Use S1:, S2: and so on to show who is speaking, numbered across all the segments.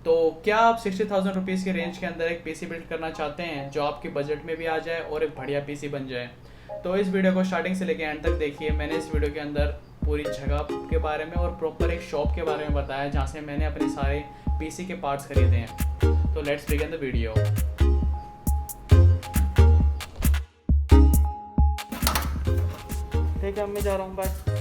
S1: तो क्या आप 60,000 रुपीज़ के रेंज के अंदर एक पीसी बिल्ड करना चाहते हैं जो आपके बजट में भी आ जाए और एक बढ़िया पीसी बन जाए? तो इस वीडियो को स्टार्टिंग से लेकर एंड तक देखिए। मैंने इस वीडियो के अंदर पूरी जगह के बारे में और प्रॉपर एक शॉप के बारे में बताया जहाँ से मैंने अपने सारे पीसी के पार्ट्स खरीदे हैं। तो लेट्स बिगिन द वीडियो। ठीक है, अब मैं जा रहा हूँ, बाय।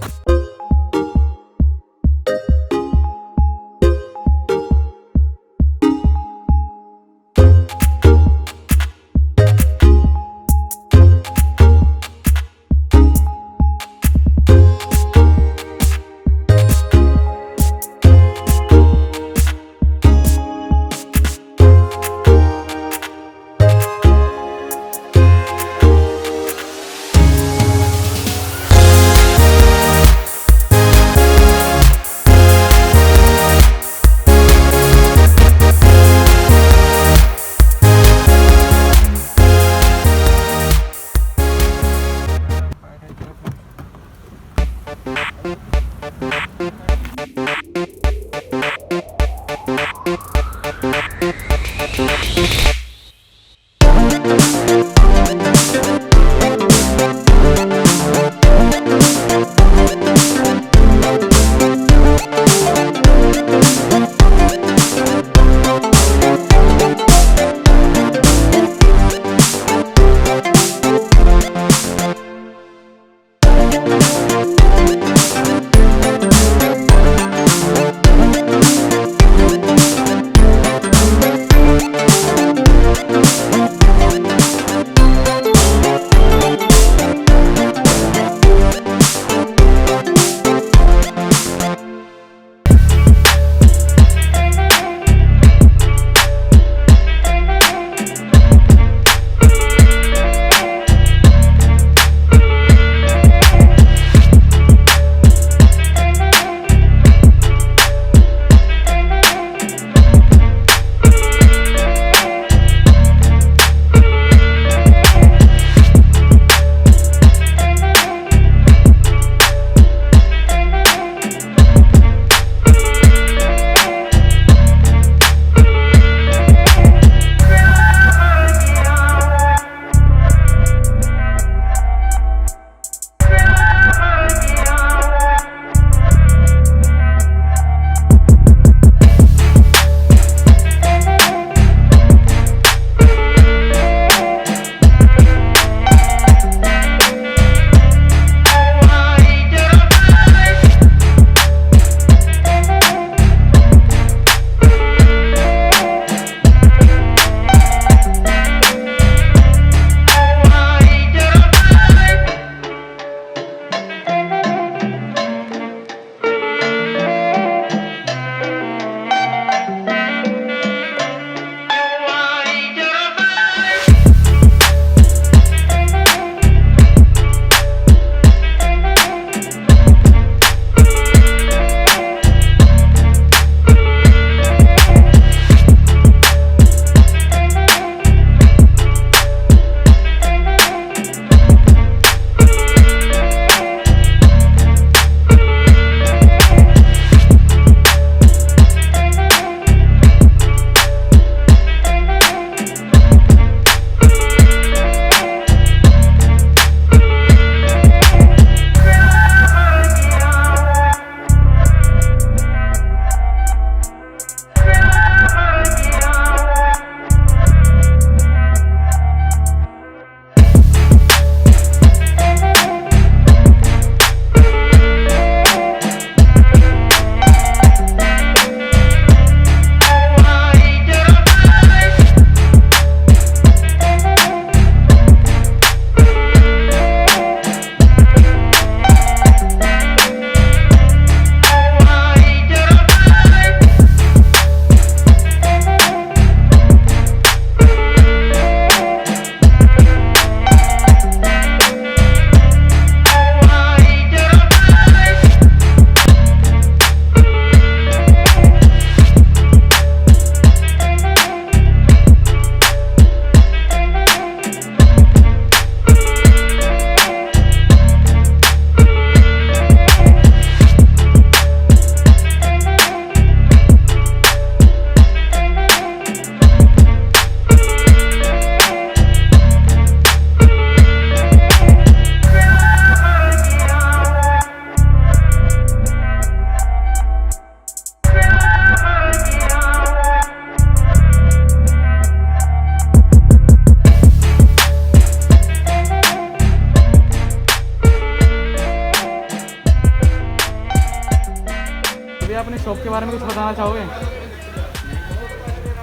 S1: बारे में कुछ बताना चाहोगे?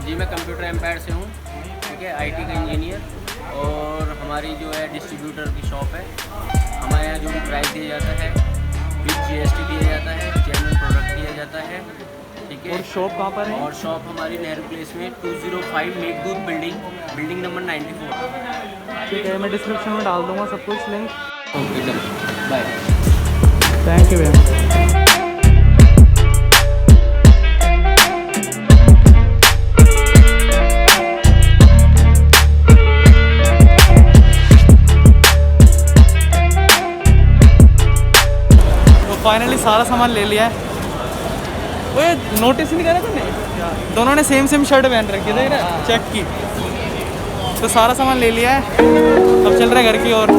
S2: जी मैं कंप्यूटर एम्पायर से हूँ, ठीक है, आईटी का इंजीनियर। और हमारी जो है डिस्ट्रीब्यूटर की शॉप है। हमारे यहाँ जो भी प्राइस दिया जाता है विद GST दिया जाता है, जेन्युइन प्रोडक्ट दिया जाता है, ठीक है।
S1: और शॉप कहाँ पर है?
S2: और शॉप हमारी नेहरू प्लेस में 205 मेघदूत बिल्डिंग नंबर 94।
S1: ठीक है, मैं डिस्क्रिप्शन में डाल दूँगा सब कुछ लिंक।
S2: ओके चलो बाय।
S1: थैंक यू भैया। फाइनली सारा सामान ले लिया है। वो ये नोटिस नहीं करा तुमने, दोनों ने सेम शर्ट पहन रखी, देख रहा है, चेक की। तो सारा सामान ले लिया है, अब चल रहे घर की ओर।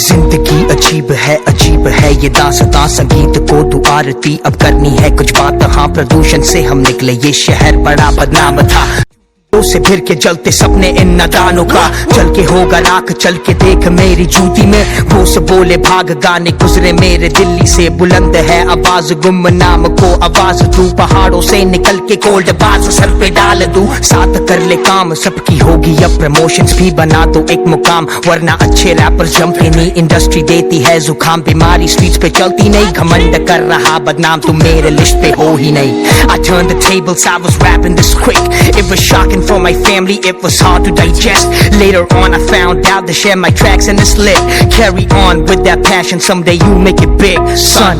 S3: जिंदगी अजीब है ये दास्तां, संगीत को तू आरती अब करनी है कुछ बात। हाँ प्रदूषण से हम निकले, ये शहर बड़ा बदनाम था। से फिर के जलते सपने इन नादानों का, चल के होगा राख, चल के देख मेरी जूती में। बोस बोले भाग गाने गुजरे मेरे दिल्ली से, बुलंद है आवाज गुमनाम को आवाज तू। पहाड़ों से निकल के कोल्ड बाज सर पे डाल दूं, साथ कर ले काम सबकी होगी अब प्रमोशंस भी बना दो एक मुकाम। वरना अच्छे रैपर्स जमते नहीं, इंडस्ट्री देती है जुकाम। बीमारी स्ट्रीट्स पे चलती नहीं, घमंड कर रहा बदनाम तू मेरे लिस्ट पे हो ही नहीं। I turned the tables, I was rapping this quick. It was shocking for my family, it was hard to digest. Later on I found out to share my tracks and it's lit. Carry on with that passion, someday you make it big, son.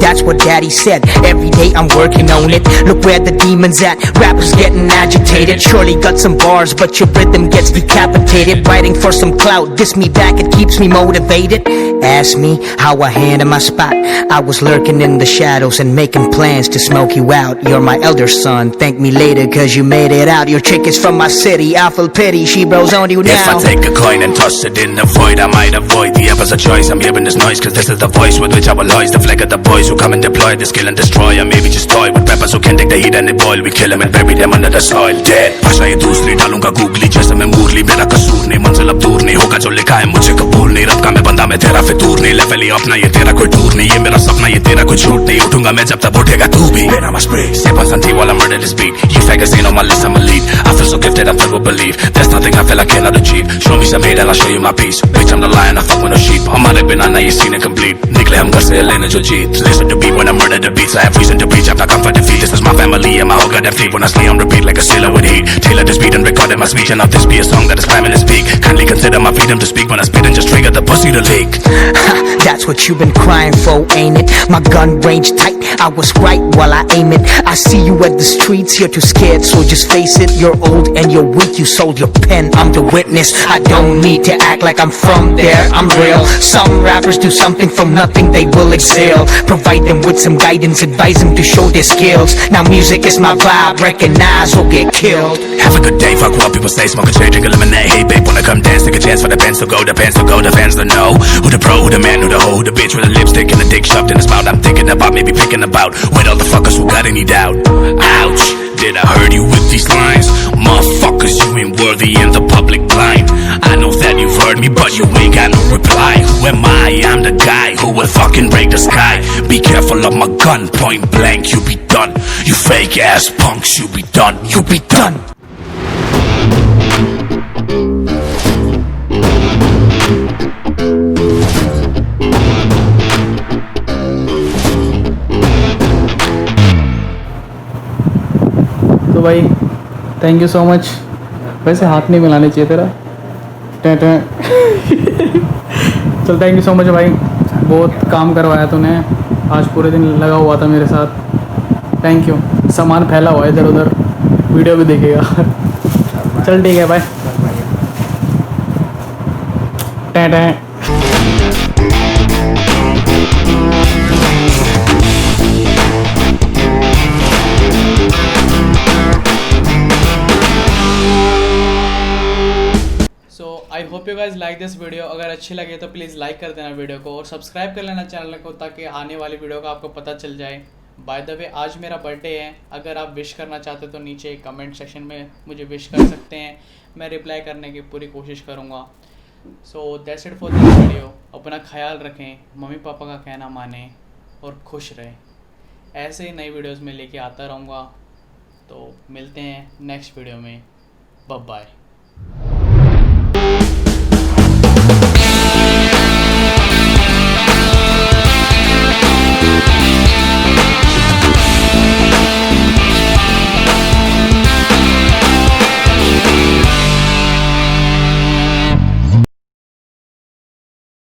S3: That's what daddy said, every day I'm working on it. Look where the demons at, rappers getting agitated. Surely got some bars, but your rhythm gets decapitated. Writing for some clout, diss me back, it keeps me motivated. Ask me how I handle my spot. I was lurking in the shadows and making plans to smoke you out. You're my elder son, thank me later cause you made it out. Your chick is from my city, I feel pity, she bros on you now.
S4: If I take a coin and toss it in the void, I might avoid the ever a choice. I'm hearing this noise cause this is the voice with which I will hoist the flag of the boys who come and deploy this kill and destroy. Or maybe just toy with rappers who can take the heat and they boil. We kill them and bury them under the soil, dead. भाषा ये दूसरी डालूंगा googly जैसे मैं मूरली, मेरा कसूर नहीं, मंजिल अब दूर नहीं, होगा जो लिखा है मुझे कबूल नहीं। रब का मैं बंदा, मैं तेरा फितूर नहीं, लेवल ही अपना, ये तेरा कोई टूर नहीं, ये मेरा सपना, ये तेरा कोई झूठ नहीं। उठूंगा मैं जब तक उठेगा तू भी। Man, I'm a spray, sip on some tea while I murder this beat. You faggots ain't on my list, I'm a lead. I feel so gifted, I'm filled with belief. There's nothing I feel I cannot achieve. Show me some hate and I'll show you my peace. Bitch, I'm the lion, I fuck with no sheep. हमारे बिना ना ये scene complete. निकले हम घर से लेने जो जीत. Listen to beat when I murder the beats. I have reason to preach, I've not come for defeat. This is my family and my whole goddamn fleet. When I slay on repeat like a sailor with heat. Tailor this beat and recorded my speech, and now this be a song that is climbing its peak. Kindly consider my freedom to speak when I spit and just trigger the pussy to leak.
S3: That's what you've been crying for, ain't it? My gun range tight, I was right while I aim it. I see you at the streets, you're too scared, so just face it. You're old and you're weak, you sold your pen, I'm the witness. I don't need to act like I'm from there, I'm real. Some rappers do something from nothing, they will exhale. Provide them with some guidance, advise them to show their skills. Now music is my vibe, recognize or get killed.
S4: Have a good day, fuck what people say, smoke a cherry, drink a lemonade. Hey babe, wanna come dance, take a chance for the pants to go, the pants to go, the fans to know. Who the pro, who the man, who the hoe, who the bitch with a lipstick and a dick shoved in his mouth. I'm thinking about, maybe picking about, with all the fuckers who got any doubt. Ouch, did I hurt you with these lines? Motherfuckers, you ain't worthy in the public blind. I know that you've heard me, but you ain't got no reply. Who am I? I'm the guy who will fucking break the sky. Be careful of my gun, point blank, you be done. You fake ass punks, you be done, you be done.
S1: तो भाई thank you so much. वैसे हाथ नहीं मिलाने चाहिए तेरा, चल thank you so much भाई, बहुत काम करवाया तूने, आज पूरे दिन लगा हुआ था मेरे साथ। Thank you. सामान फैला हुआ है इधर उधर, वीडियो भी देखेगा। चल ठीक है भाई। I hope you guys like this video. अगर अच्छी लगे तो प्लीज़ लाइक कर देना वीडियो को और सब्सक्राइब कर लेना चैनल को, ताकि आने वाली वीडियो का आपको पता चल जाए। बाय द वे आज मेरा बर्थडे है, अगर आप विश करना चाहते हो तो नीचे कमेंट सेक्शन में मुझे विश कर सकते हैं। मैं रिप्लाई करने की पूरी कोशिश करूँगा। So that's it for this video. अपना ख्याल रखें, मम्मी पापा का कहना मानें और खुश रहें। ऐसे ही नई वीडियोस में लेके आता रहूँगा। तो मिलते हैं नेक्स्ट वीडियो में। Bye bye.